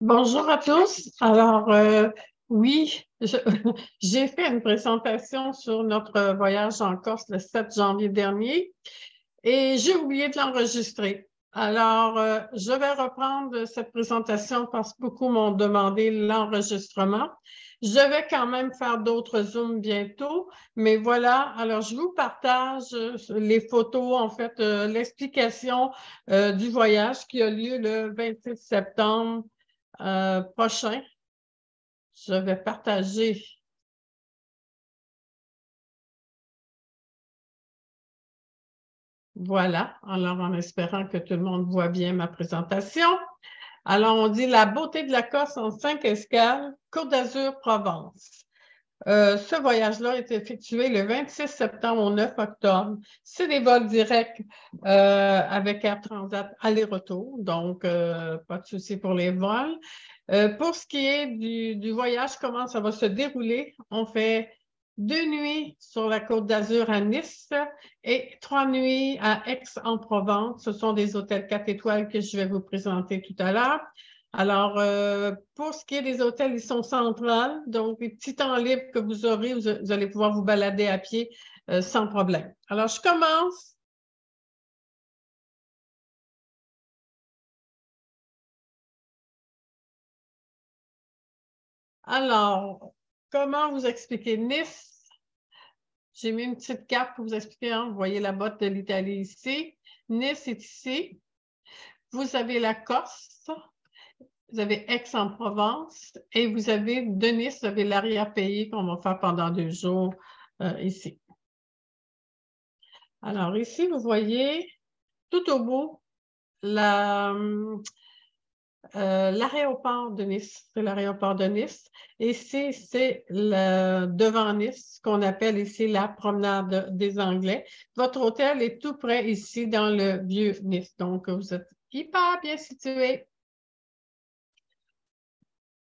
Bonjour à tous. Alors, oui, j'ai fait une présentation sur notre voyage en Corse le 7 janvier dernier et j'ai oublié de l'enregistrer. Alors, je vais reprendre cette présentation parce que beaucoup m'ont demandé l'enregistrement. Je vais quand même faire d'autres Zooms bientôt, mais voilà. Alors, je vous partage les photos, en fait, l'explication du voyage qui a lieu le 26 septembre prochain. Je vais partager. Voilà. Alors, en espérant que tout le monde voit bien ma présentation. Alors, on dit la beauté de la Corse en 5 escales, Côte d'Azur, Provence. Ce voyage-là est effectué le 26 septembre au 9 octobre. C'est des vols directs avec Air Transat aller-retour, donc pas de souci pour les vols. Pour ce qui est du voyage, comment ça va se dérouler, on fait 2 nuits sur la Côte d'Azur à Nice et 3 nuits à Aix-en-Provence. Ce sont des hôtels 4 étoiles que je vais vous présenter tout à l'heure. Alors, pour ce qui est des hôtels, ils sont centrales, donc les petits temps libres que vous aurez, vous allez pouvoir vous balader à pied sans problème. Alors, je commence. Alors, comment vous expliquer Nice? J'ai mis une petite carte pour vous expliquer. Hein. Vous voyez la botte de l'Italie ici. Nice est ici. Vous avez la Corse. Vous avez Aix-en-Provence. Et vous avez de Nice, vous avez l'arrière-pays qu'on va faire pendant 2 jours ici. Alors ici, vous voyez tout au bout l'aéroport de Nice. C'est l'aéroport de Nice. Et c'est devant Nice, qu'on appelle ici la promenade des Anglais. Votre hôtel est tout près ici dans le vieux Nice. Donc, vous êtes hyper bien situé.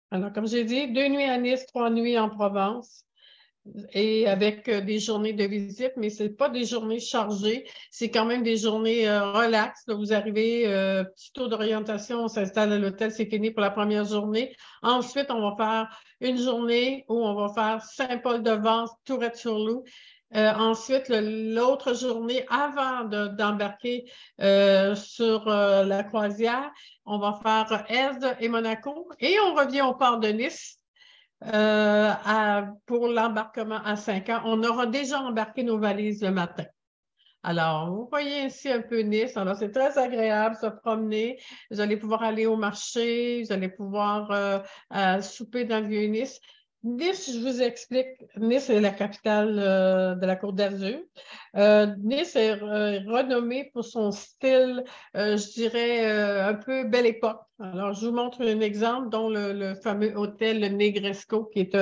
Alors, comme j'ai dit, 2 nuits à Nice, 3 nuits en Provence. Et avec des journées de visite, mais ce n'est pas des journées chargées, c'est quand même des journées relax. Là, vous arrivez, petit tour d'orientation, on s'installe à l'hôtel, c'est fini pour la première journée. Ensuite, on va faire une journée où on va faire Saint-Paul-de-Vence, Tourette-sur-Loup. Ensuite, l'autre journée, avant d'embarquer sur la croisière, on va faire Èze et Monaco et on revient au port de Nice pour l'embarquement à 5 ans. On aura déjà embarqué nos valises le matin. Alors, vous voyez ici un peu Nice. Alors, c'est très agréable de se promener. Vous allez pouvoir aller au marché, vous allez pouvoir souper dans le vieux Nice. Nice, je vous explique, Nice est la capitale de la Côte d'Azur. Nice est renommée pour son style, je dirais, un peu belle époque. Alors, je vous montre un exemple, dont le fameux hôtel le Negresco, qui est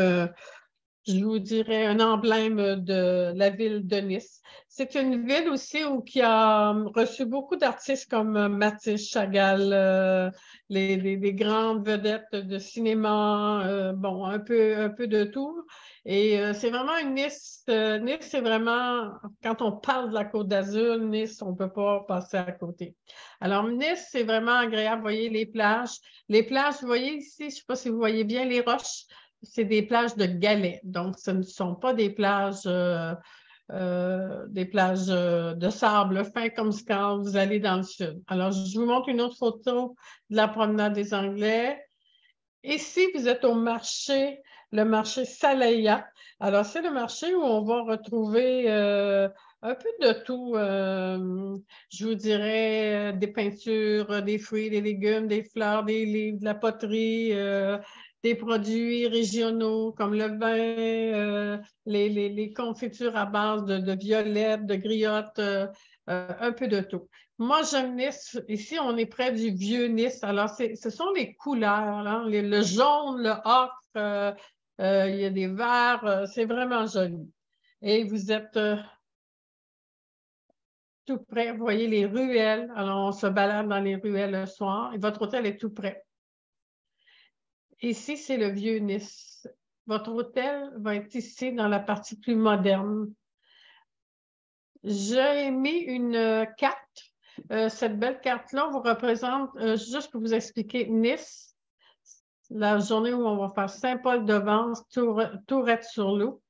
je vous dirais, un emblème de la ville de Nice. C'est une ville aussi qui a reçu beaucoup d'artistes comme Matisse, Chagall, les grandes vedettes de cinéma, bon, un peu de tout. Et c'est vraiment une Nice. Nice, c'est vraiment, quand on parle de la Côte d'Azur, Nice, on ne peut pas passer à côté. Alors, Nice, c'est vraiment agréable. Vous voyez les plages. Les plages, vous voyez ici, je ne sais pas si vous voyez bien les roches. C'est des plages de galets. Donc, ce ne sont pas des plages de sable fin comme quand vous allez dans le sud. Alors, je vous montre une autre photo de la promenade des Anglais. Ici, vous êtes au marché, le marché Salaya. Alors, c'est le marché où on va retrouver un peu de tout. Je vous dirais des peintures, des fruits, des légumes, des fleurs, des livres, de la poterie, des produits régionaux comme le vin, les confitures à base de violettes, de griottes, un peu de tout. Moi, j'aime Nice. Ici, on est près du vieux Nice. Alors, ce sont les couleurs, hein, le jaune, le ocre, il y a des verts. C'est vraiment joli. Et vous êtes tout près. Vous voyez les ruelles. Alors, on se balade dans les ruelles le soir. Et votre hôtel est tout près. Ici, c'est le vieux Nice. Votre hôtel va être ici dans la partie plus moderne. J'ai mis une carte. Cette belle carte-là vous représente, juste pour vous expliquer, Nice. la journée où on va faire Saint-Paul-de-Vence, Tourette-sur-Loup.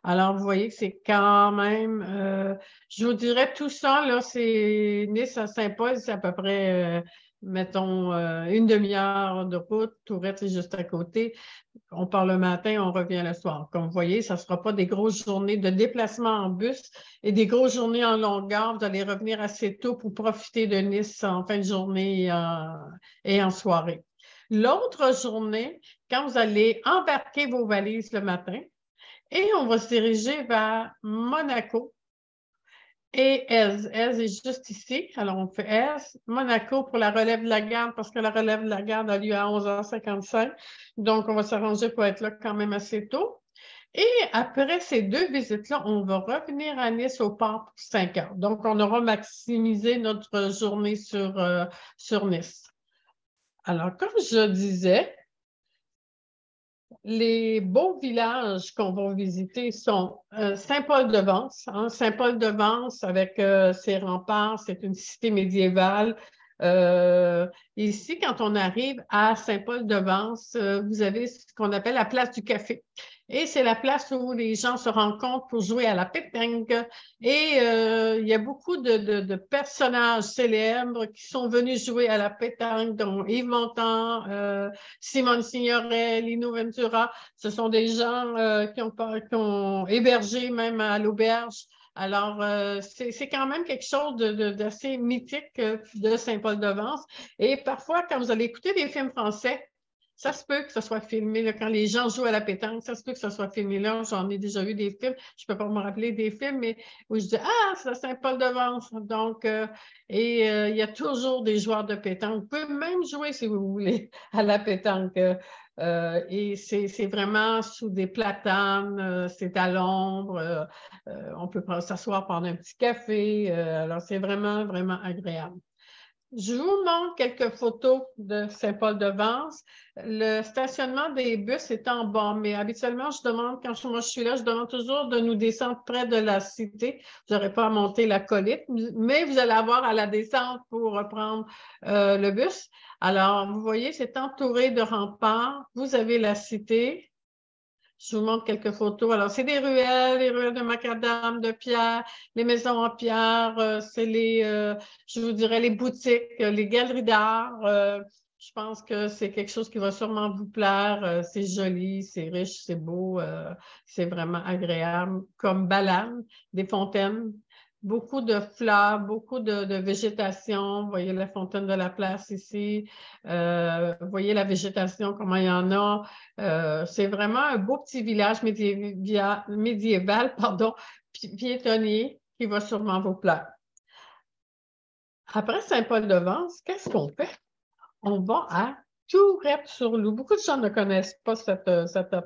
Alors, vous voyez que c'est quand même, je vous dirais tout ça, là, c'est Nice à Saint-Paul, c'est à peu près, mettons, une demi-heure de route. Tourette est juste à côté. On part le matin, on revient le soir. Comme vous voyez, ça ne sera pas des grosses journées de déplacement en bus et des grosses journées en longueur. Vous allez revenir assez tôt pour profiter de Nice en fin de journée et en soirée. L'autre journée, quand vous allez embarquer vos valises le matin, et on va se diriger vers Monaco et Èze. Èze est juste ici. Alors, on fait Èze, Monaco pour la relève de la garde parce que la relève de la garde a lieu à 11h55. Donc, on va s'arranger pour être là quand même assez tôt. Et après ces deux visites-là, on va revenir à Nice au port pour 5 heures. Donc, on aura maximisé notre journée sur Nice. Alors, comme je disais, les beaux villages qu'on va visiter sont Saint-Paul-de-Vence. Hein, Saint-Paul-de-Vence avec ses remparts, c'est une cité médiévale. Ici, quand on arrive à Saint-Paul-de-Vence, vous avez ce qu'on appelle la place du café. Et c'est la place où les gens se rencontrent pour jouer à la pétanque. Et il y a beaucoup de personnages célèbres qui sont venus jouer à la pétanque, dont Yves Montand, Simone Signoret, Lino Ventura. Ce sont des gens qui ont hébergé même à l'auberge. Alors, c'est quand même quelque chose d'assez mythique de Saint-Paul-de-Vence. Et parfois, quand vous allez écouter des films français, ça se peut que ce soit filmé, là, quand les gens jouent à la pétanque, ça se peut que ce soit filmé là. J'en ai déjà vu des films, je ne peux pas me rappeler des films, mais où je dis, ah, c'est Saint-Paul-de-Vence. Donc, il y a toujours des joueurs de pétanque. Vous pouvez même jouer, si vous voulez, à la pétanque. Et c'est vraiment sous des platanes, c'est à l'ombre, on peut s'asseoir prendre un petit café. Alors, c'est vraiment, vraiment agréable. Je vous montre quelques photos de Saint-Paul-de-Vence. Le stationnement des bus est en bas, mais habituellement, je demande, quand moi je suis là, je demande toujours de nous descendre près de la cité. Vous n'aurez pas à monter la colite, mais vous allez avoir à la descente pour reprendre le bus. Alors, vous voyez, c'est entouré de remparts. Vous avez la cité. Je vous montre quelques photos. Alors, c'est des ruelles, les ruelles de macadam, de pierre, les maisons en pierre, c'est je vous dirais, les boutiques, les galeries d'art. Je pense que c'est quelque chose qui va sûrement vous plaire. C'est joli, c'est riche, c'est beau, c'est vraiment agréable. Comme balade, des fontaines, beaucoup de fleurs, beaucoup de végétation. Vous voyez la fontaine de la place ici. Vous voyez la végétation, comment il y en a. C'est vraiment un beau petit village médiéval, pardon, piétonnier qui va sûrement vous plaire. Après Saint-Paul-de-Vence, qu'est-ce qu'on fait? On va à Tourette-sur-Loup. Beaucoup de gens ne connaissent pas cet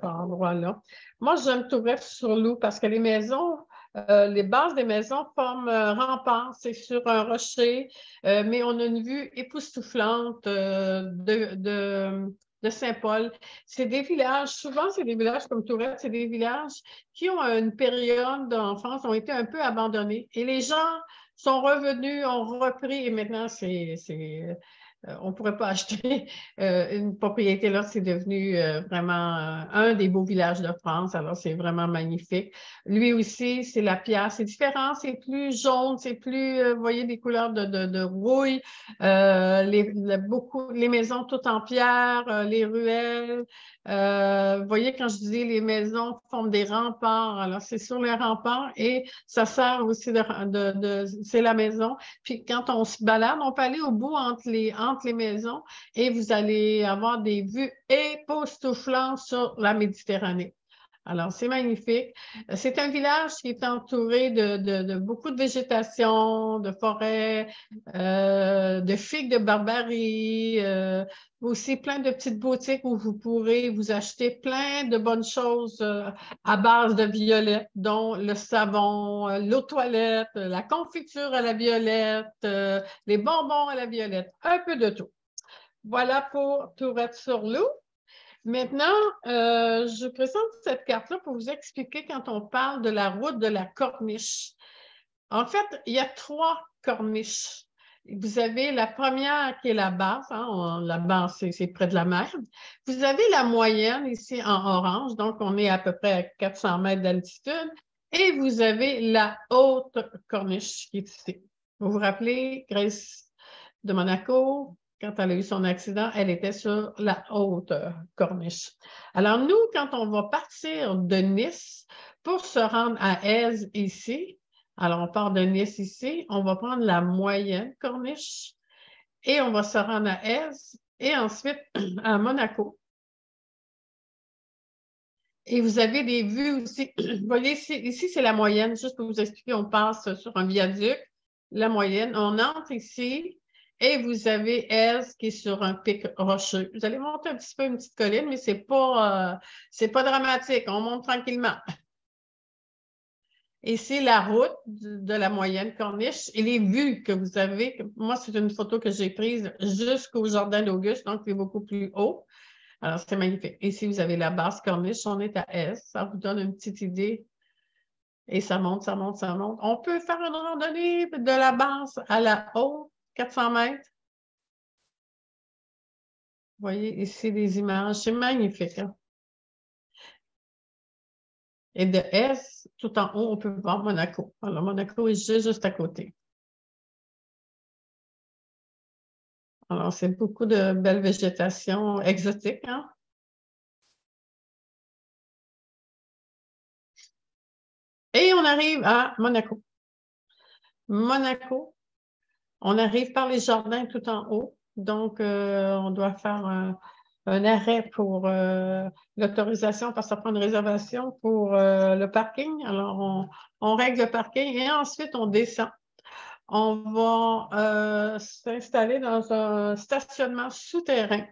endroit-là. Moi, j'aime Tourette-sur-Loup parce que les maisons, les bases des maisons forment un rempart. C'est sur un rocher, mais on a une vue époustouflante de Saint-Paul. C'est des villages, souvent c'est des villages comme Tourette, c'est des villages qui ont une période d'enfance, ont été un peu abandonnés. Et les gens sont revenus, ont repris, et maintenant on ne pourrait pas acheter une propriété là, c'est devenu vraiment un des beaux villages de France. Alors, c'est vraiment magnifique. Lui aussi, c'est la pierre. C'est différent, c'est plus jaune, c'est plus, vous voyez, des couleurs de rouille. Les maisons toutes en pierre, les ruelles. Vous voyez, quand je dis les maisons forment des remparts, alors c'est sur les remparts et ça sert aussi c'est la maison. Puis quand on se balade, on peut aller au bout entre les maisons et vous allez avoir des vues époustouflantes sur la Méditerranée. Alors, c'est magnifique. C'est un village qui est entouré de beaucoup de végétation, de forêts, de figues de Barbarie, aussi plein de petites boutiques où vous pourrez vous acheter plein de bonnes choses à base de violettes, dont le savon, l'eau toilette, la confiture à la violette, les bonbons à la violette, un peu de tout. Voilà pour Tourette-sur-Loup. Maintenant, je présente cette carte-là pour vous expliquer quand on parle de la route de la Corniche. En fait, il y a 3 corniches. Vous avez la première qui est la basse, hein, la basse, c'est près de la mer. Vous avez la moyenne ici en orange, donc on est à peu près à 400 mètres d'altitude. Et vous avez la haute corniche qui est ici. Vous vous rappelez, Grace de Monaco, quand elle a eu son accident, elle était sur la haute corniche. Alors nous, quand on va partir de Nice pour se rendre à Èze ici, alors on part de Nice ici, on va prendre la moyenne corniche et on va se rendre à Èze et ensuite à Monaco. Et vous avez des vues aussi. Vous voyez, ici c'est la moyenne. Juste pour vous expliquer, on passe sur un viaduc, la moyenne. On entre ici et vous avez Èze qui est sur un pic rocheux. Vous allez monter un petit peu une petite colline, mais c'est pas dramatique. On monte tranquillement. Et c'est la route de la moyenne corniche et les vues que vous avez. Moi, c'est une photo que j'ai prise jusqu'au jardin d'Auguste, donc c'est beaucoup plus haut. Alors, c'est magnifique. Ici, vous avez la basse corniche. On est à Èze. Ça vous donne une petite idée. Et ça monte, ça monte, ça monte. On peut faire une randonnée de la basse à la haute, 400 mètres. Vous voyez ici les images. C'est magnifique. Hein? Et de Èze, tout en haut, on peut voir Monaco. Alors, Monaco est juste à côté. Alors, c'est beaucoup de belle végétation exotique. Hein? Et on arrive à Monaco. Monaco, on arrive par les jardins tout en haut. Donc, on doit faire un arrêt pour l'autorisation parce que ça prend une réservation pour le parking. Alors, on règle le parking et ensuite, on descend. On va s'installer dans un stationnement souterrain.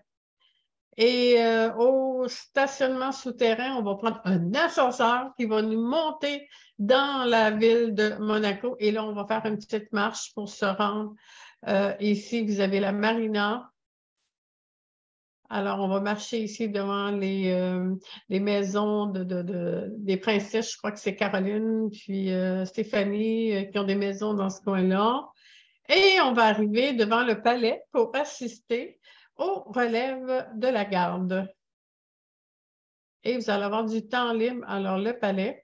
Et au stationnement souterrain, on va prendre un ascenseur qui va nous monter dans la ville de Monaco. Et là, on va faire une petite marche pour se rendre. Ici, vous avez la marina. Alors, on va marcher ici devant les maisons des princesses. Je crois que c'est Caroline puis Stéphanie qui ont des maisons dans ce coin-là. Et on va arriver devant le palais pour assister aux relèves de la garde. Et vous allez avoir du temps libre. Alors, le palais.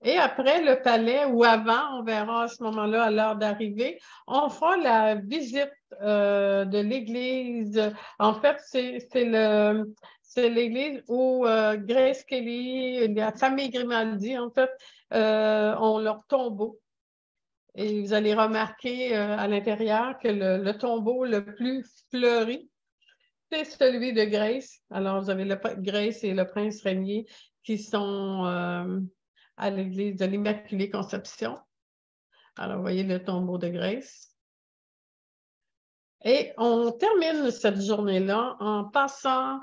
Et après le palais, ou avant, on verra à ce moment-là, à l'heure d'arrivée, on fera la visite de l'église. En fait, c'est l'église où Grace Kelly, la famille Grimaldi, en fait, ont leur tombeau. Et vous allez remarquer à l'intérieur que le tombeau le plus fleuri, c'est celui de Grace. Alors, vous avez Grace et le prince Régnier qui sont à l'église de l'Immaculée Conception. Alors, vous voyez le tombeau de Grace. Et on termine cette journée-là en passant,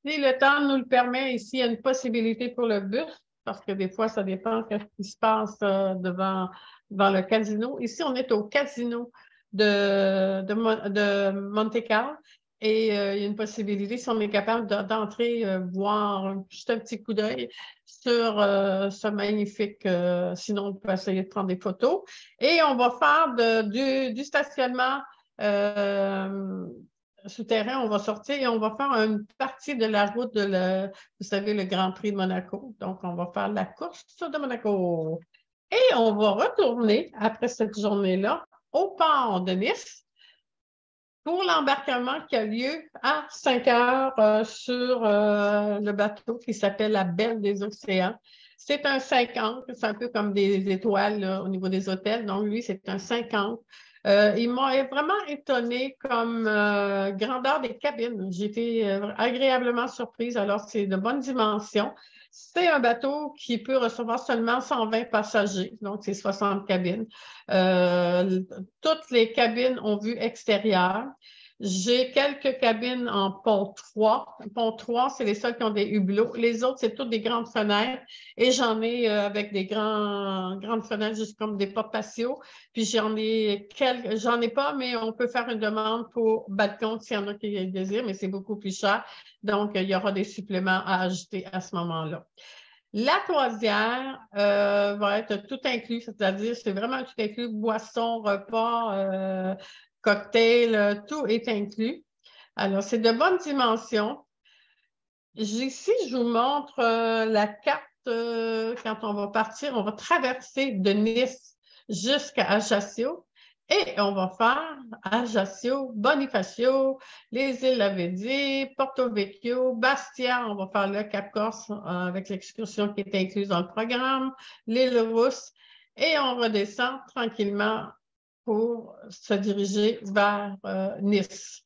si le temps nous le permet, ici, il y a une possibilité pour le bus, parce que des fois, ça dépend de ce qui se passe devant le casino. Ici, on est au casino de Monte-Carlo. Et il y a une possibilité, si on est capable d'entrer, voir juste un petit coup d'œil sur ce magnifique, sinon on peut essayer de prendre des photos. Et on va faire du stationnement souterrain, on va sortir et on va faire une partie de la route vous savez, le Grand Prix de Monaco. Donc, on va faire la course de Monaco. Et on va retourner, après cette journée-là, au port de Nice pour l'embarquement qui a lieu à 5 heures sur le bateau qui s'appelle la Belle des Océans. C'est un 50, c'est un peu comme des étoiles là, au niveau des hôtels. Donc, lui, c'est un 50. Il m'a vraiment étonnée comme grandeur des cabines. J'ai été agréablement surprise. Alors, c'est de bonne dimension. C'est un bateau qui peut recevoir seulement 120 passagers, donc c'est 60 cabines. Toutes les cabines ont vue extérieure. J'ai quelques cabines en pont 3. Pont 3, c'est les seuls qui ont des hublots. Les autres, c'est toutes des grandes fenêtres. Et j'en ai avec des grandes fenêtres, juste comme des portes patio. Puis j'en ai pas, mais on peut faire une demande pour balcon s'il y en a qui désirent, mais c'est beaucoup plus cher. Donc, il y aura des suppléments à ajouter à ce moment-là. La croisière va être tout inclus, c'est-à-dire c'est vraiment tout inclus, boissons, repas, cocktails, tout est inclus. Alors, c'est de bonnes dimensions. Ici, je vous montre la carte quand on va partir. On va traverser de Nice jusqu'à Ajaccio et on va faire Ajaccio, Bonifacio, les îles Lavezzi, Porto Vecchio, Bastia. On va faire le Cap Corse avec l'excursion qui est incluse dans le programme, l'île Rousse et on redescend tranquillement pour se diriger vers Nice.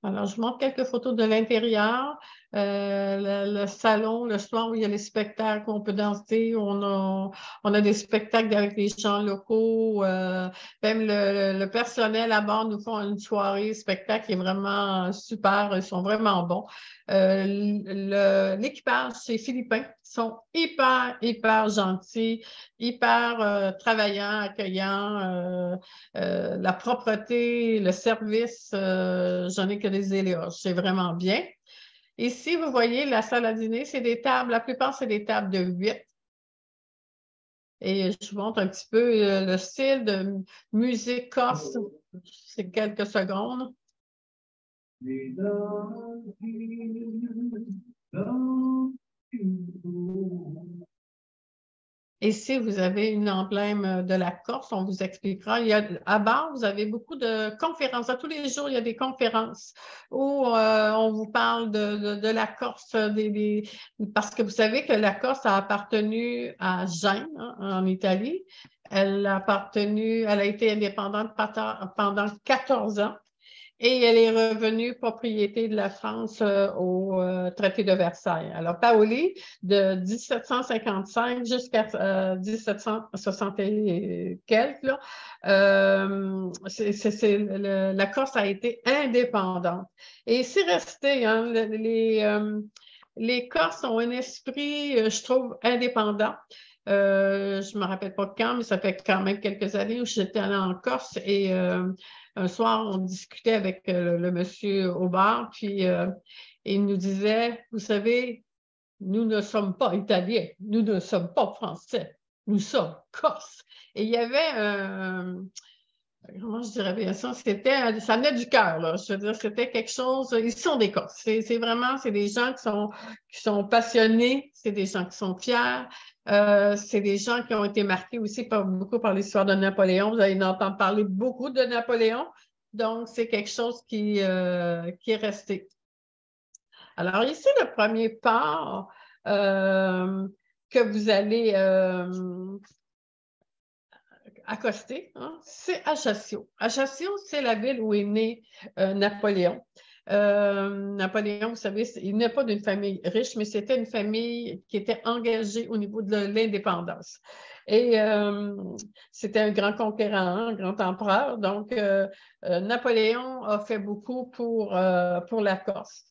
Alors, je montre quelques photos de l'intérieur, le salon, le soir où il y a les spectacles, où on peut danser, on a des spectacles avec les chants locaux, même le personnel à bord nous font une soirée spectacle qui est vraiment super, ils sont vraiment bons. L'équipage, c'est philippin, ils sont hyper gentils, hyper travaillants, accueillants. La propreté, le service, j'en ai que des éloges. C'est vraiment bien. Ici, vous voyez, la salle à dîner, c'est des tables, la plupart, c'est des tables de 8. Et je vous montre un petit peu le style de musique corse. C'est quelques secondes. Ici, vous avez une emblème de la Corse, on vous expliquera. À bord, vous avez beaucoup de conférences. À tous les jours, il y a des conférences où on vous parle de la Corse, parce que vous savez que la Corse a appartenu à Gênes, hein, en Italie. Elle a été indépendante pendant 14 ans. Et elle est revenue propriété de la France au traité de Versailles. Alors, Paoli, de 1755 jusqu'à 1760 et quelques, là, la Corse a été indépendante. Et c'est resté, hein, les Corses ont un esprit, je trouve, indépendant. Je ne me rappelle pas quand, mais ça fait quand même quelques années où j'étais allée en Corse et un soir, on discutait avec le monsieur au bar, puis il nous disait, vous savez, nous ne sommes pas Italiens, nous ne sommes pas Français, nous sommes Corses. Et il y avait comment je dirais bien ça, ça venait du cœur, là. Je veux dire, c'était quelque chose, ils sont des Corses. C'est vraiment, c'est des gens qui sont passionnés, c'est des gens qui sont fiers, c'est des gens qui ont été marqués aussi beaucoup par l'histoire de Napoléon. Vous allez entendre parler beaucoup de Napoléon. Donc, c'est quelque chose qui est resté. Alors, ici, le premier port que vous allez accoster, hein, c'est Ajaccio. Ajaccio, c'est la ville où est né Napoléon. Napoléon, vous savez, il n'est pas d'une famille riche, mais c'était une famille qui était engagée au niveau de l'indépendance. Et c'était un grand conquérant, un grand empereur. Donc, Napoléon a fait beaucoup pour la Corse.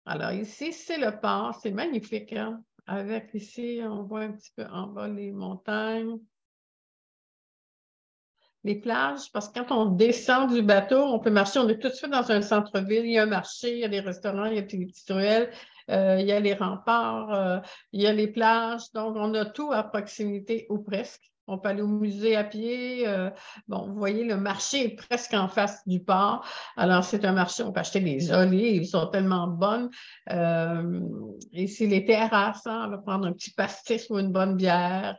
Alors, ici, c'est le port. C'est magnifique, hein? Avec ici, on voit un petit peu en bas les montagnes. Les plages, parce que quand on descend du bateau, on peut marcher, on est tout de suite dans un centre-ville, il y a un marché, il y a des restaurants, il y a des petites ruelles, il y a les remparts, il y a les plages, donc on a tout à proximité ou presque. On peut aller au musée à pied. Bon, vous voyez, le marché est presque en face du port. Alors, c'est un marché, on peut acheter des olives, ils sont tellement bonnes. Ici, les terrasses, hein, on va prendre un petit pastis ou une bonne bière.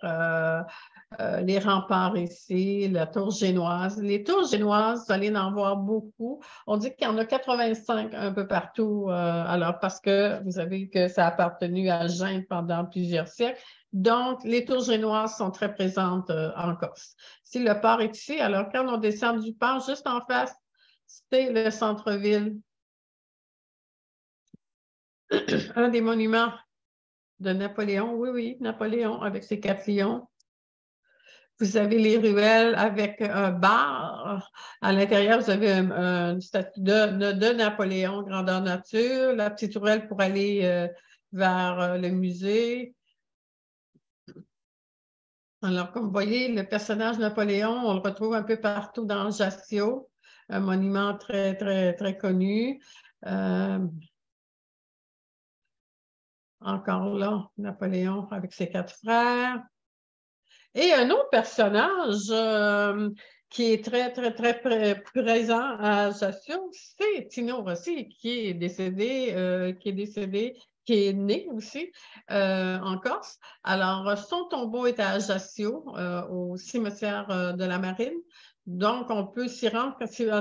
Les remparts ici, la tour génoise. Les tours génoises, vous allez en voir beaucoup. On dit qu'il y en a 85 un peu partout, alors parce que vous savez que ça a appartenu à Gênes pendant plusieurs siècles. Donc, les tours génoises sont très présentes en Corse. Si le port est ici, alors quand on descend du port, juste en face, c'est le centre-ville. Un des monuments de Napoléon, oui, Napoléon avec ses 4 lions. Vous avez les ruelles avec un bar. À l'intérieur, vous avez une statue de Napoléon, grandeur nature, la petite ruelle pour aller vers le musée. Alors, comme vous voyez, le personnage Napoléon, on le retrouve un peu partout dans Ajaccio, un monument très connu. Encore là, Napoléon avec ses 4 frères. Et un autre personnage qui est très, très, très présent à Ajaccio, c'est Tino Rossi, qui est né aussi en Corse. Alors, son tombeau est à Ajaccio, au cimetière de la Marine. Donc, on peut s'y rendre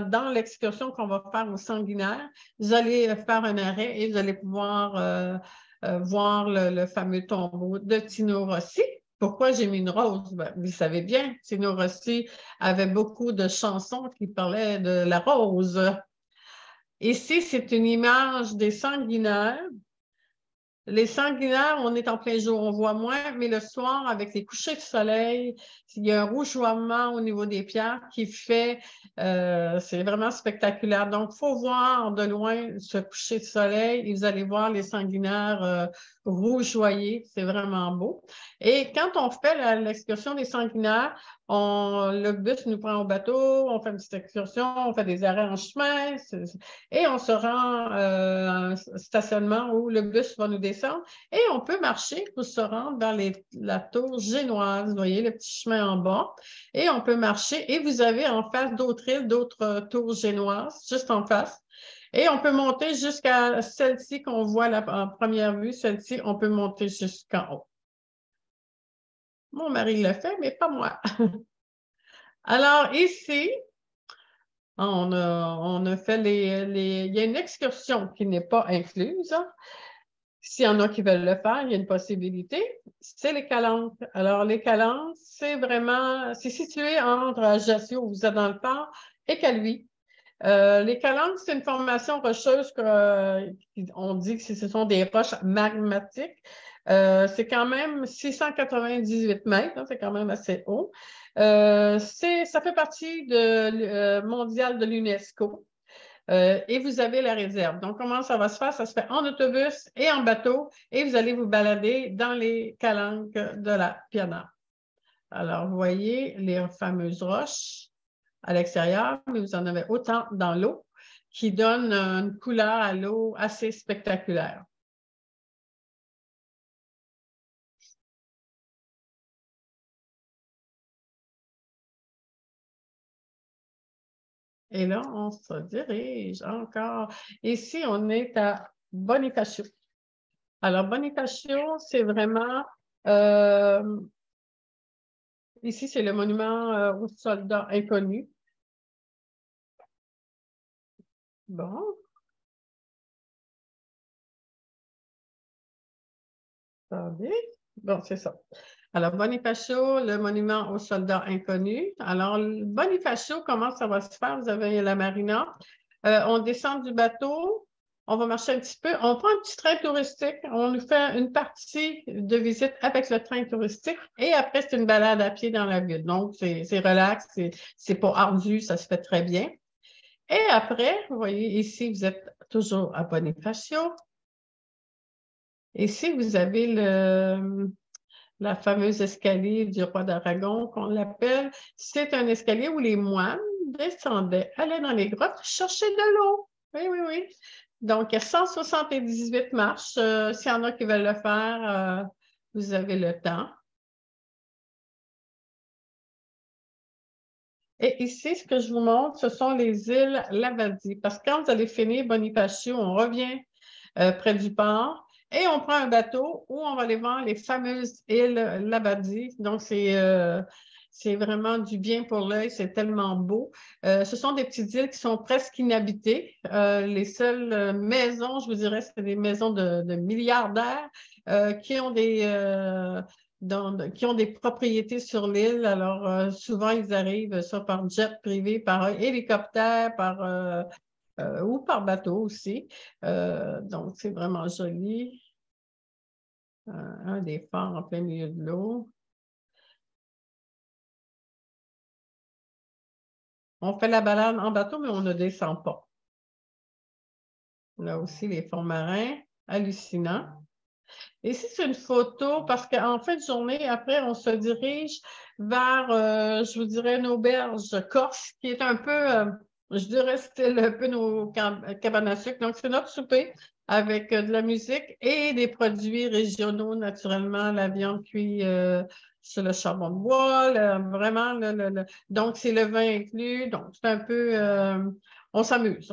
dans l'excursion qu'on va faire au Sanguinaire. Vous allez faire un arrêt et vous allez pouvoir voir le fameux tombeau de Tino Rossi. Pourquoi j'ai mis une rose? Ben, vous savez bien, Tino Rossi avait beaucoup de chansons qui parlaient de la rose. Ici, c'est une image des sanguinaires. Les sanguinaires, on est en plein jour, on voit moins, mais le soir, avec les couchers de soleil, il y a un rougeoiement au niveau des pierres qui fait, c'est vraiment spectaculaire. Donc, il faut voir de loin ce coucher de soleil et vous allez voir les sanguinaires rougeoyer, c'est vraiment beau. Et quand on fait l'excursion des sanguinaires, le bus nous prend au bateau, on fait une petite excursion, on fait des arrêts en chemin et on se rend à un stationnement où le bus va nous descendre et on peut marcher pour se rendre vers la tour génoise. Vous voyez le petit chemin en bas et on peut marcher et vous avez en face d'autres îles, d'autres tours génoises juste en face. Et on peut monter jusqu'à celle-ci qu'on voit en première vue, celle-ci, on peut monter jusqu'en haut. Mon mari le fait, mais pas moi. Alors ici, on a fait il y a une excursion qui n'est pas incluse. S'il y en a qui veulent le faire, il y a une possibilité. C'est les Calanques. Alors, les Calanques, c'est situé entre Ajaccio, où vous êtes dans le port, et Caluire. Les Calanques, c'est une formation rocheuse on dit que ce sont des roches magmatiques. C'est quand même 698 mètres, hein, c'est quand même assez haut. Ça fait partie mondial de l'UNESCO. Et vous avez la réserve. Donc, comment ça va se faire? Ça se fait en autobus et en bateau et vous allez vous balader dans les calanques de la Piana. Alors, vous voyez les fameuses roches à l'extérieur, mais vous en avez autant dans l'eau qui donne une couleur à l'eau assez spectaculaire. Et là, on se dirige encore. Ici, on est à Bonifacio. Alors, Bonifacio, c'est vraiment... ici, c'est le monument aux soldats inconnus. Bon. Attendez. Bon, c'est ça. Alors, Bonifacio, le monument aux soldats inconnus. Alors, Bonifacio, comment ça va se faire? Vous avez la marina. On descend du bateau, on va marcher un petit peu. On prend un petit train touristique. On nous fait une partie de visite avec le train touristique. Et après, c'est une balade à pied dans la ville. Donc, c'est relax, c'est pas ardu, ça se fait très bien. Et après, vous voyez, ici, vous êtes toujours à Bonifacio. Ici, vous avez la fameuse escalier du roi d'Aragon qu'on l'appelle. C'est un escalier où les moines descendaient, allaient dans les grottes chercher de l'eau. Oui, oui, oui. Donc, il y a 178 marches. S'il y en a qui veulent le faire, vous avez le temps. Et ici, ce que je vous montre, ce sont les îles Labadie. Parce que quand vous allez finir Bonifacio, on revient près du port et on prend un bateau où on va aller voir les fameuses îles Labadie. Donc, c'est vraiment du bien pour l'œil, c'est tellement beau. Ce sont des petites îles qui sont presque inhabitées. Les seules maisons, je vous dirais, c'est des maisons de milliardaires qui ont qui ont des propriétés sur l'île. Alors, souvent, ils arrivent soit par jet privé, par hélicoptère, ou par bateau aussi. Donc, c'est vraiment joli. Un des phares en plein milieu de l'eau. On fait la balade en bateau, mais on ne descend pas. Là aussi, les fonds marins, hallucinant. Ici, c'est une photo parce qu'en fin de journée, après, on se dirige vers, je vous dirais, une auberge corse qui est un peu Je dirais style un peu nos cabanes à sucre. Donc, c'est notre souper avec de la musique et des produits régionaux, naturellement, la viande cuite sur le charbon de bois, vraiment, donc c'est le vin inclus. Donc, c'est un peu, on s'amuse,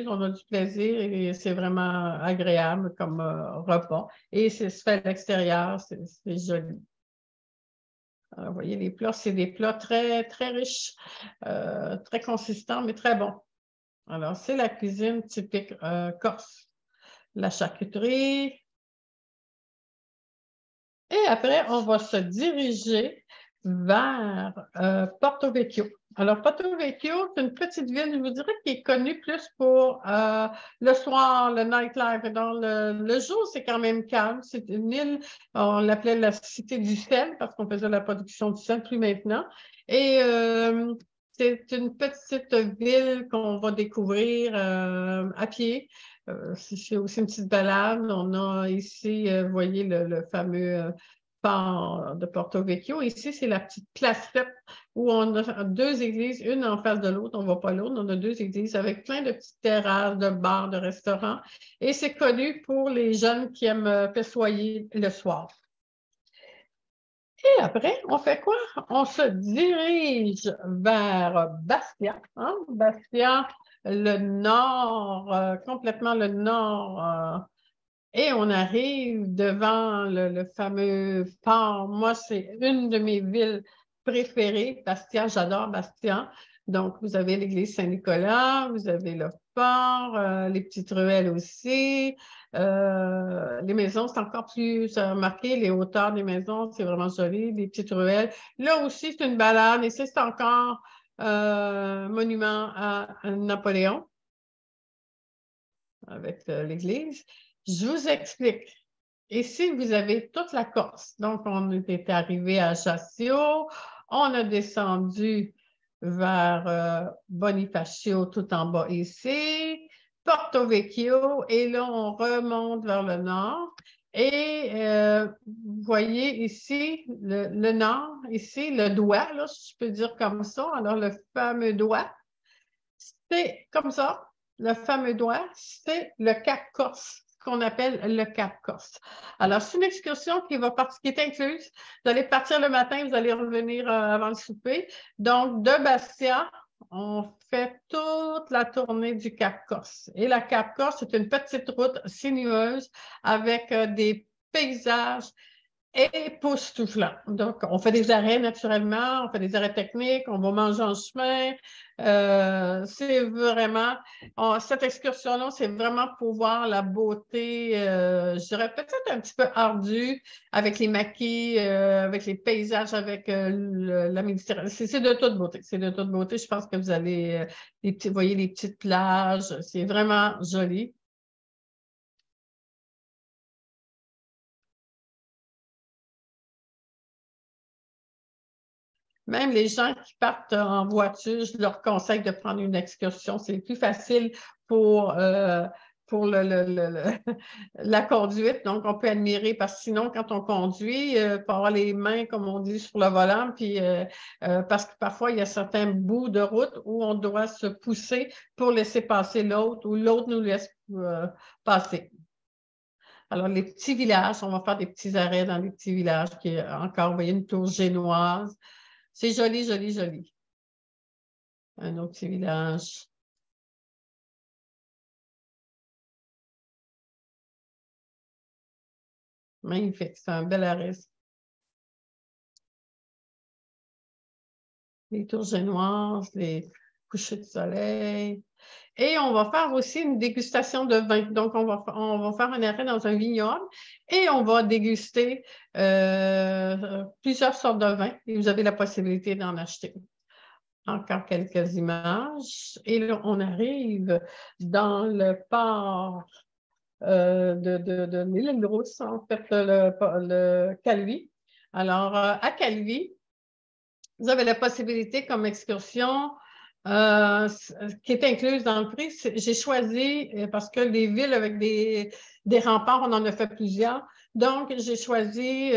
on a du plaisir et c'est vraiment agréable comme repas. Et c'est se fait à l'extérieur, c'est joli. Alors, vous voyez, les plats, c'est des plats très, très riches, très consistants, mais très bons. Alors, c'est la cuisine typique corse. La charcuterie. Et après, on va se diriger vers Porto Vecchio. Alors, Porto Vecchio, c'est une petite ville, je vous dirais, qui est connue plus pour le soir, le nightlife. Dans le jour, c'est quand même calme. C'est une île, on l'appelait la cité du sel parce qu'on faisait la production du sel, plus maintenant. Et c'est une petite ville qu'on va découvrir à pied. C'est aussi une petite balade. On a ici, vous voyez, le fameux port de Porto Vecchio. Ici, c'est la petite placette où on a deux églises, une en face de l'autre. On ne va pas l'autre. On a deux églises avec plein de petites terrasses, de bars, de restaurants. Et c'est connu pour les jeunes qui aiment festoyer le soir. Et après, on fait quoi? On se dirige vers Bastia. Hein? Bastia, le nord, complètement le nord. Et on arrive devant le fameux port. Moi, c'est une de mes villes préférées, Bastia. J'adore Bastia. Donc, vous avez l'église Saint-Nicolas, vous avez le port, les petites ruelles aussi. Les maisons, c'est encore plus marqué. Les hauteurs des maisons, c'est vraiment joli. Les petites ruelles. Là aussi, c'est une balade. Et c'est encore monument à Napoléon avec l'église. Je vous explique. Ici, vous avez toute la Corse. Donc, on était arrivé à Ajaccio, on a descendu vers Bonifacio tout en bas ici, Porto Vecchio, et là, on remonte vers le nord. Et vous voyez ici, le nord, ici, le doigt, là, si je peux dire comme ça. Alors, le fameux doigt, c'est comme ça. Le fameux doigt, c'est le Cap Corse, ce qu'on appelle le Cap Corse. Alors, c'est une excursion qui est incluse. Vous allez partir le matin, vous allez revenir avant le souper. Donc, de Bastia, on fait toute la tournée du Cap Corse. Et la Cap Corse, c'est une petite route sinueuse avec des paysages époustouflant. Donc, on fait des arrêts naturellement, on fait des arrêts techniques, on va manger en chemin. C'est vraiment, cette excursion-là, c'est vraiment pour voir la beauté, je dirais peut-être un petit peu ardue, avec les maquis, avec les paysages, avec la Méditerranée. C'est de toute beauté. C'est de toute beauté. Je pense que vous allez, vous voyez les petites plages. C'est vraiment joli. Même les gens qui partent en voiture, je leur conseille de prendre une excursion. C'est plus facile pour la conduite. Donc, on peut admirer parce que sinon, quand on conduit, il faut avoir les mains, comme on dit, sur le volant. Puis, parce que parfois, il y a certains bouts de route où on doit se pousser pour laisser passer l'autre ou l'autre nous laisse passer. Alors, les petits villages, on va faire des petits arrêts dans les petits villages qui est encore, vous voyez, une tour génoise. C'est joli, joli, joli. Un autre petit village. Magnifique. C'est un bel arrêt. Les tours génoises, les couchers de soleil. Et on va faire aussi une dégustation de vin. Donc, on va faire un arrêt dans un vignoble et on va déguster plusieurs sortes de vins et vous avez la possibilité d'en acheter. Encore quelques images. Et là, on arrive dans le port de l'île Grosse, en fait, le Calvi. Alors, à Calvi, vous avez la possibilité comme excursion qui est incluse dans le prix. J'ai choisi, parce que les villes avec des remparts, on en a fait plusieurs. Donc, j'ai choisi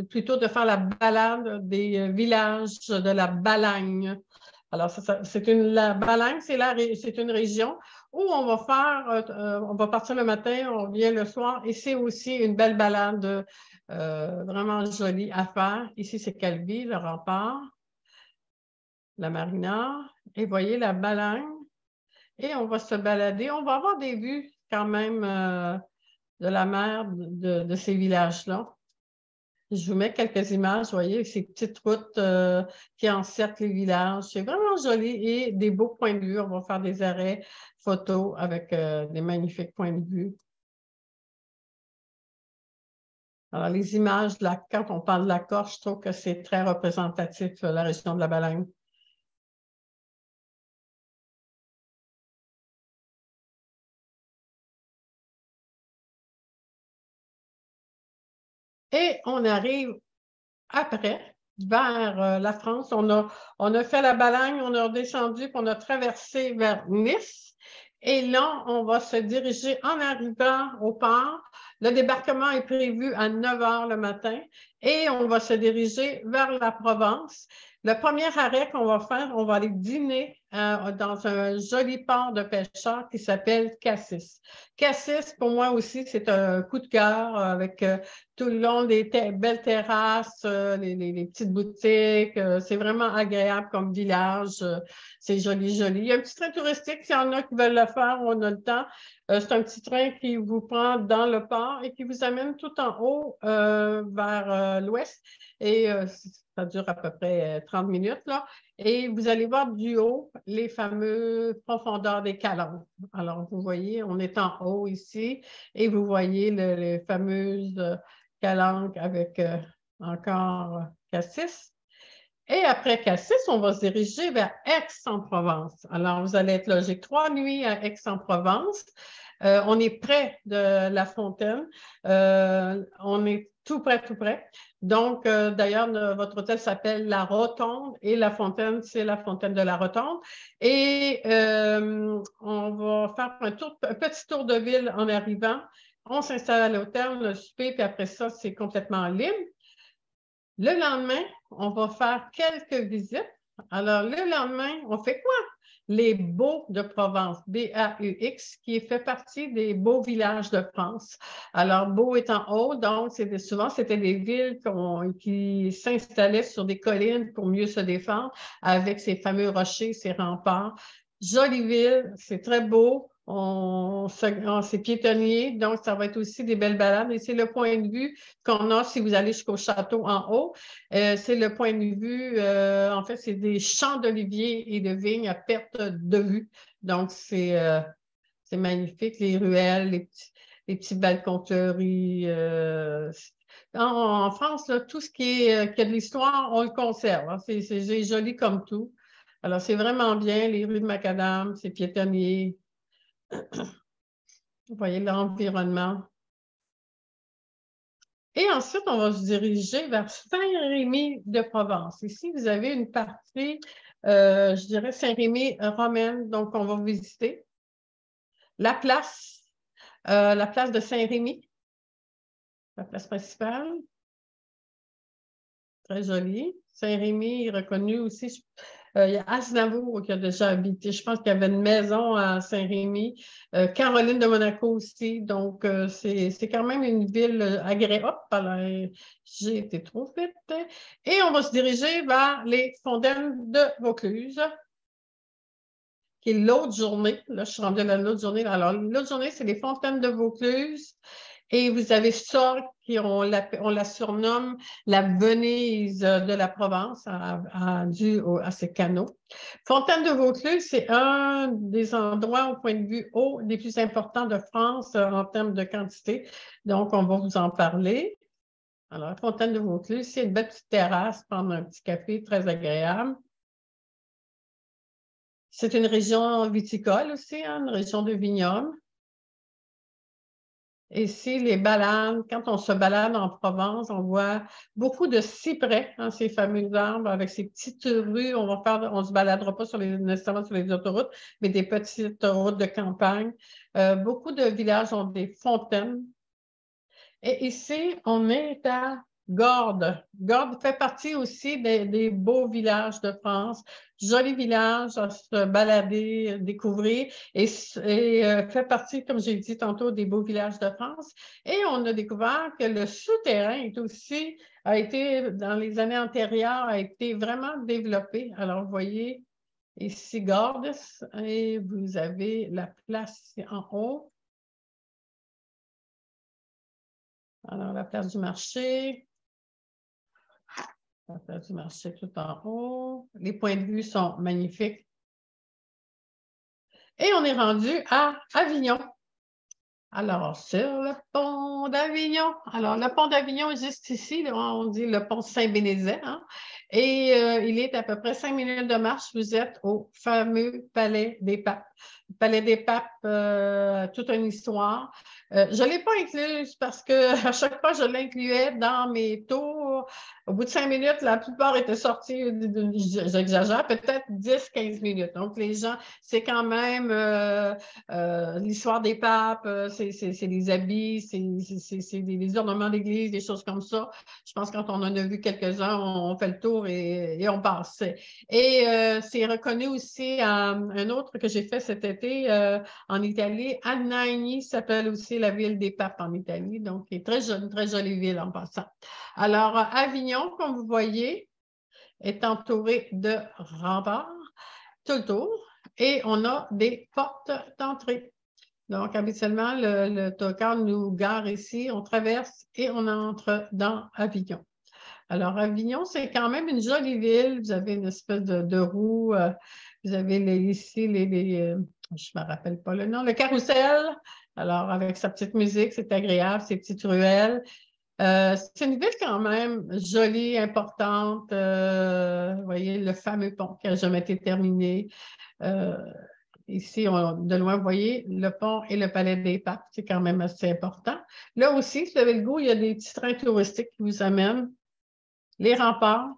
plutôt de faire la balade des villages de la Balagne. Alors, la Balagne, c'est une région où on va partir le matin, on vient le soir, et c'est aussi une belle balade vraiment jolie à faire. Ici, c'est Calvi, le rempart, la marina, et voyez la Balagne, et on va se balader. On va avoir des vues quand même de la mer de ces villages-là. Je vous mets quelques images, vous voyez, ces petites routes qui encerclent les villages. C'est vraiment joli et des beaux points de vue. On va faire des arrêts photos avec des magnifiques points de vue. Alors, les images, quand on parle de la Corse, je trouve que c'est très représentatif, la région de la Balagne. Et on arrive après, vers la France. On a fait la Balagne, on a descendu, puis on a traversé vers Nice. Et là, on va se diriger en arrivant au port. Le débarquement est prévu à 9 h le matin et on va se diriger vers la Provence. Le premier arrêt qu'on va faire, on va aller dîner dans un joli port de pêcheurs qui s'appelle Cassis. Cassis, pour moi aussi, c'est un coup de cœur avec tout le long des belles terrasses, les petites boutiques. C'est vraiment agréable comme village. C'est joli, joli. Il y a un petit train touristique, s'il y en a qui veulent le faire, on a le temps. C'est un petit train qui vous prend dans le port et qui vous amène tout en haut vers l'ouest. Et ça dure à peu près 30 minutes, là. Et vous allez voir du haut les fameuses profondeurs des calanques. Alors, vous voyez, on est en haut ici et vous voyez les fameuses calanques avec encore Cassis. Et après Cassis, on va se diriger vers Aix-en-Provence. Alors, vous allez être logé 3 nuits à Aix-en-Provence. On est près de la fontaine. On est tout près, tout près. Donc, d'ailleurs, votre hôtel s'appelle La Rotonde et la fontaine, c'est la fontaine de la Rotonde. Et on va faire un petit tour de ville en arrivant. On s'installe à l'hôtel, le souper, puis après ça, c'est complètement libre. Le lendemain, on va faire quelques visites. Alors, le lendemain, on fait quoi? Les Baux de Provence, B-A-U-X, qui fait partie des beaux villages de France. Alors, Beau est en haut, donc souvent, c'était des villes qui s'installaient sur des collines pour mieux se défendre avec ces fameux rochers, ces remparts. Jolie ville, c'est très beau. C'est piétonnier, donc ça va être aussi des belles balades. Et c'est le point de vue qu'on a si vous allez jusqu'au château en haut. C'est le point de vue, en fait, c'est des champs d'oliviers et de vignes à perte de vue. Donc, c'est magnifique, les ruelles, les petits balcons fleuris. En France, là, tout ce qui a de l'histoire, on le conserve. Hein. C'est joli comme tout. Alors, c'est vraiment bien, les rues de Macadam, c'est piétonnier. Vous voyez l'environnement. Et ensuite, on va se diriger vers Saint-Rémy de Provence. Ici, vous avez une partie, je dirais, Saint-Rémy romaine, donc on va visiter. La place de Saint-Rémy, la place principale, très jolie. Saint-Rémy est reconnu aussi. Il y a Aznavour qui a déjà habité. Je pense qu'il y avait une maison à Saint-Rémy. Caroline de Monaco aussi. Donc, c'est quand même une ville agréable. Hop, alors, j'ai été trop vite. Et on va se diriger vers les fontaines de Vaucluse, qui est l'autre journée. Là, je suis rendue à l'autre journée. Alors, l'autre journée, c'est les fontaines de Vaucluse. Et vous avez ça on la surnomme la Venise de la Provence, dû à ces canaux. Fontaine de Vaucluse, c'est un des endroits au point de vue eau les plus importants de France en termes de quantité. Donc, on va vous en parler. Alors, Fontaine de Vaucluse, c'est une belle petite terrasse, prendre un petit café très agréable. C'est une région viticole aussi, hein, une région de vignobles. Et ici, les balades, quand on se balade en Provence, on voit beaucoup de cyprès, hein, ces fameux arbres avec ces petites rues. On ne se baladera pas nécessairement sur les autoroutes, mais des petites routes de campagne. Beaucoup de villages ont des fontaines. Et ici, on est à Gordes. Gordes fait partie aussi des beaux villages de France. Jolis villages à se balader, découvrir et fait partie, comme j'ai dit tantôt, des beaux villages de France. Et on a découvert que le souterrain est aussi, a été, dans les années antérieures, a été vraiment développé. Alors, vous voyez ici Gordes et vous avez la place en haut. Alors, la place du marché. La place du marché tout en haut. Les points de vue sont magnifiques. Et on est rendu à Avignon. Alors, sur le pont d'Avignon. Alors, le pont d'Avignon est juste ici. Là, on dit le pont Saint-Bénézet. Hein? Et il est à peu près 5 minutes de marche. Vous êtes au fameux Palais des Papes. Le Palais des Papes, toute une histoire. Je ne l'ai pas incluse parce qu'à chaque fois, je l'incluais dans mes tours. Au bout de 5 minutes, la plupart étaient sortis, j'exagère, peut-être 10-15 minutes. Donc, les gens, c'est quand même l'histoire des papes, c'est les habits, c'est les ornements d'église, des choses comme ça. Je pense que quand on en a vu quelques-uns, on fait le tour et on passe. Et c'est reconnu aussi un autre que j'ai fait cet été en Italie. Anagni s'appelle aussi la ville des papes en Italie. Donc, c'est une très jolie ville en passant. Alors, Avignon, comme vous voyez, est entouré de remparts tout le tour et on a des portes d'entrée. Donc, habituellement, le autocar nous gare ici, on traverse et on entre dans Avignon. Alors, Avignon, c'est quand même une jolie ville. Vous avez une espèce de roue. Vous avez ici je ne me rappelle pas le nom, le carrousel. Alors, avec sa petite musique, c'est agréable, ses petites ruelles. C'est une ville quand même jolie, importante. Vous voyez, le fameux pont qui n'a jamais été terminé. Ici, de loin, vous voyez, le pont et le Palais des Papes, c'est quand même assez important. Là aussi, si vous avez le goût, il y a des petits trains touristiques qui vous amènent. Les remparts,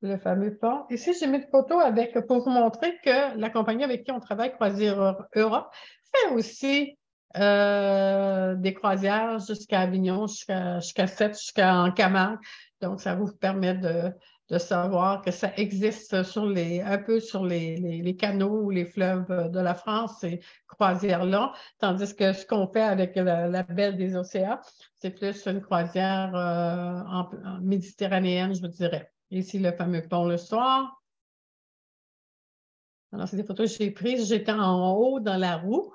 le fameux pont. Ici, j'ai mis une photo pour vous montrer que la compagnie avec qui on travaille, Croisière Europe, fait aussi des croisières jusqu'à Avignon, jusqu'à Sète, jusqu'en Camargue. Donc, ça vous permet de savoir que ça existe un peu sur les canaux ou les fleuves de la France, ces croisières-là. Tandis que ce qu'on fait avec la Belle des Océans, c'est plus une croisière méditerranéenne, je vous dirais. Ici, le fameux pont le soir. Alors, c'est des photos que j'ai prises. J'étais en haut dans la roue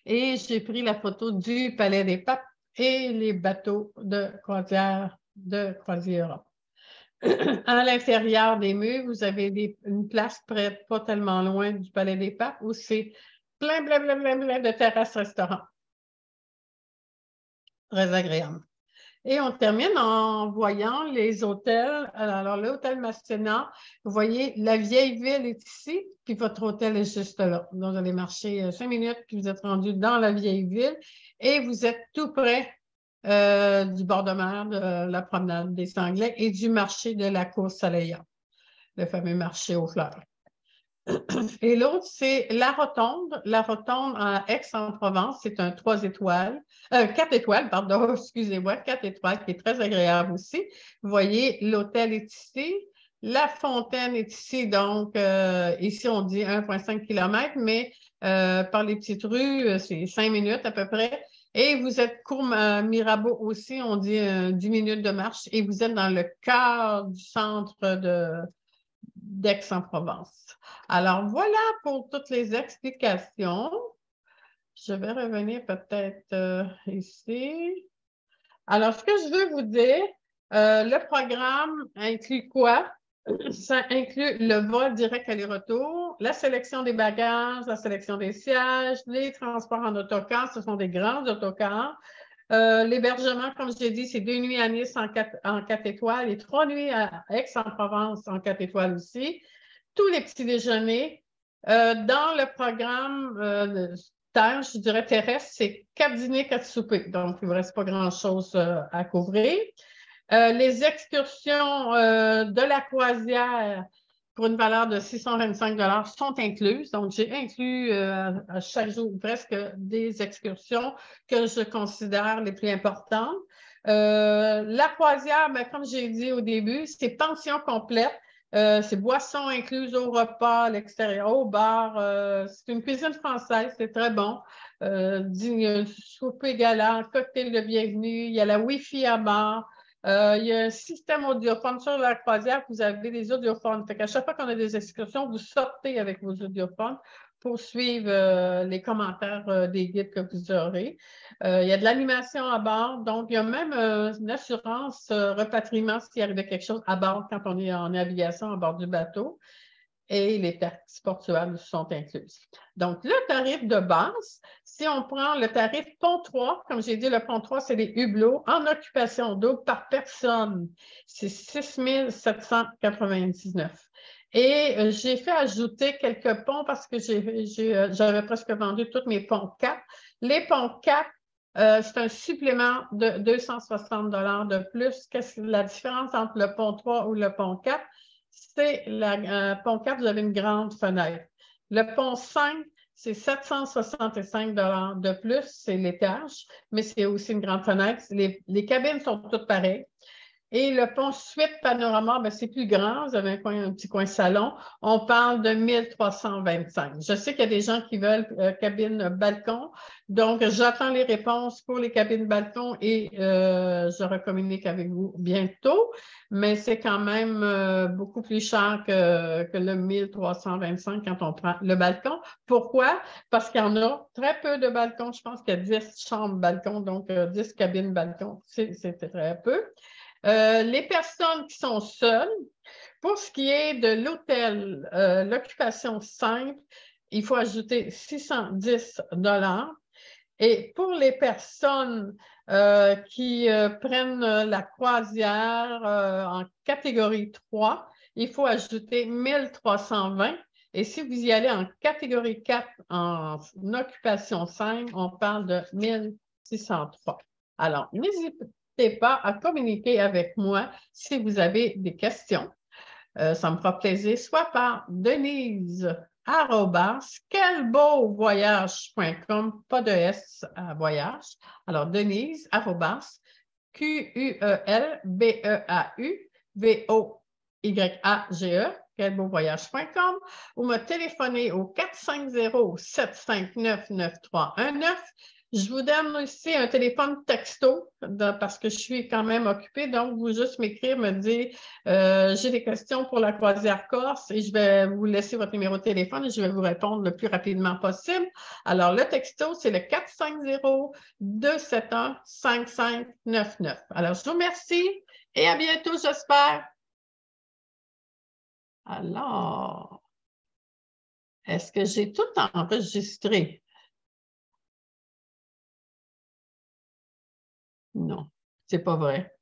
et j'ai pris la photo du Palais des Papes et les bateaux de croisière de Croisière. À l'intérieur des murs, vous avez une place près, pas tellement loin du Palais des Papes, où c'est plein de terrasses restaurants. Très agréable. Et on termine en voyant les hôtels. Alors, l'hôtel Masséna, vous voyez, la vieille ville est ici, puis votre hôtel est juste là. Donc, vous allez marcher 5 minutes, puis vous êtes rendu dans la vieille ville et vous êtes tout près du bord de mer, de la promenade des Anglais et du marché de la Cour Soleillant, le fameux marché aux fleurs. Et l'autre, c'est la Rotonde. La Rotonde à Aix-en-Provence, c'est un 3 étoiles, 4 étoiles, pardon, excusez-moi, 4 étoiles, qui est très agréable aussi. Vous voyez, l'hôtel est ici. La fontaine est ici, donc ici, on dit 1,5 km, mais par les petites rues, c'est 5 minutes à peu près. Et vous êtes cours Mirabeau aussi, on dit 10 minutes de marche, et vous êtes dans le cœur du centre d'Aix-en-Provence. Alors, voilà pour toutes les explications. Je vais revenir peut-être ici. Alors, ce que je veux vous dire, le programme inclut quoi? Ça inclut le vol direct aller-retour, la sélection des bagages, la sélection des sièges, les transports en autocar, ce sont des grands autocars. L'hébergement, comme je l'ai dit, c'est 2 nuits à Nice en 4 étoiles et 3 nuits à Aix-en-Provence en 4 étoiles aussi. Tous les petits déjeuners. Dans le programme terre, je dirais terrestre, c'est 4 dîners, 4 soupers. Donc, il ne vous reste pas grand-chose à couvrir. Les excursions de la croisière pour une valeur de 625 sont incluses. Donc, j'ai inclus à chaque jour presque des excursions que je considère les plus importantes. La croisière, ben, comme j'ai dit au début, c'est pension complète. C'est boissons incluses au repas, à l'extérieur, au bar. C'est une cuisine française, c'est très bon. Souper galant, cocktail de bienvenue. Il y a la Wi-Fi à bord. Il y a un système audiophone sur la croisière. Vous avez des audiophones. Fait qu'à chaque fois qu'on a des excursions, vous sortez avec vos audiophones pour suivre les commentaires des guides que vous aurez. Il y a de l'animation à bord, donc il y a même une assurance repatriement s'il arrivait quelque chose à bord quand on est en navigation à bord du bateau. Et les taxes portuaires sont incluses. Donc, le tarif de base, si on prend le tarif pont 3, comme j'ai dit, le pont 3, c'est les hublots en occupation double par personne. C'est 6 799. Et j'ai fait ajouter quelques ponts parce que j'avais presque vendu tous mes ponts 4. Les ponts 4, c'est un supplément de 260 $ de plus. Qu'est-ce que la différence entre le pont 3 ou le pont 4? C'est le pont 4, vous avez une grande fenêtre. Le pont 5, c'est 765 $ de plus, c'est l'étage, mais c'est aussi une grande fenêtre. Les cabines sont toutes pareilles. Et le pont Suite Panorama, ben, c'est plus grand, vous avez un petit coin salon. On parle de 1325. Je sais qu'il y a des gens qui veulent cabine balcon, donc j'attends les réponses pour les cabines balcon et je recommunique avec vous bientôt, mais c'est quand même beaucoup plus cher que le 1325 quand on prend le balcon. Pourquoi? Parce qu'il y en a très peu de balcons. Je pense qu'il y a 10 chambres balcon, donc 10 cabines balcon, c'est très peu. Les personnes qui sont seules, pour ce qui est de l'hôtel, l'occupation simple, il faut ajouter 610 $. Et pour les personnes qui prennent la croisière en catégorie 3, il faut ajouter 1320. Et si vous y allez en catégorie 4 en occupation 5, on parle de 1603. Alors, n'hésitez pas à communiquer avec moi si vous avez des questions. Ça me fera plaisir, soit par Denise @quelbeauvoyage.com, pas de S à voyage. Alors, Denise QUELBEAUVOYAGE, quelbeauvoyage.com, ou me téléphoner au 450-759-9319. Je vous donne aussi un téléphone texto parce que je suis quand même occupée. Donc, vous juste m'écrire, me dire j'ai des questions pour la croisière Corse et je vais vous laisser votre numéro de téléphone et je vais vous répondre le plus rapidement possible. Alors, le texto, c'est le 450-271-5599. Alors, je vous remercie et à bientôt, j'espère. Alors, est-ce que j'ai tout enregistré? Non, c'est pas vrai.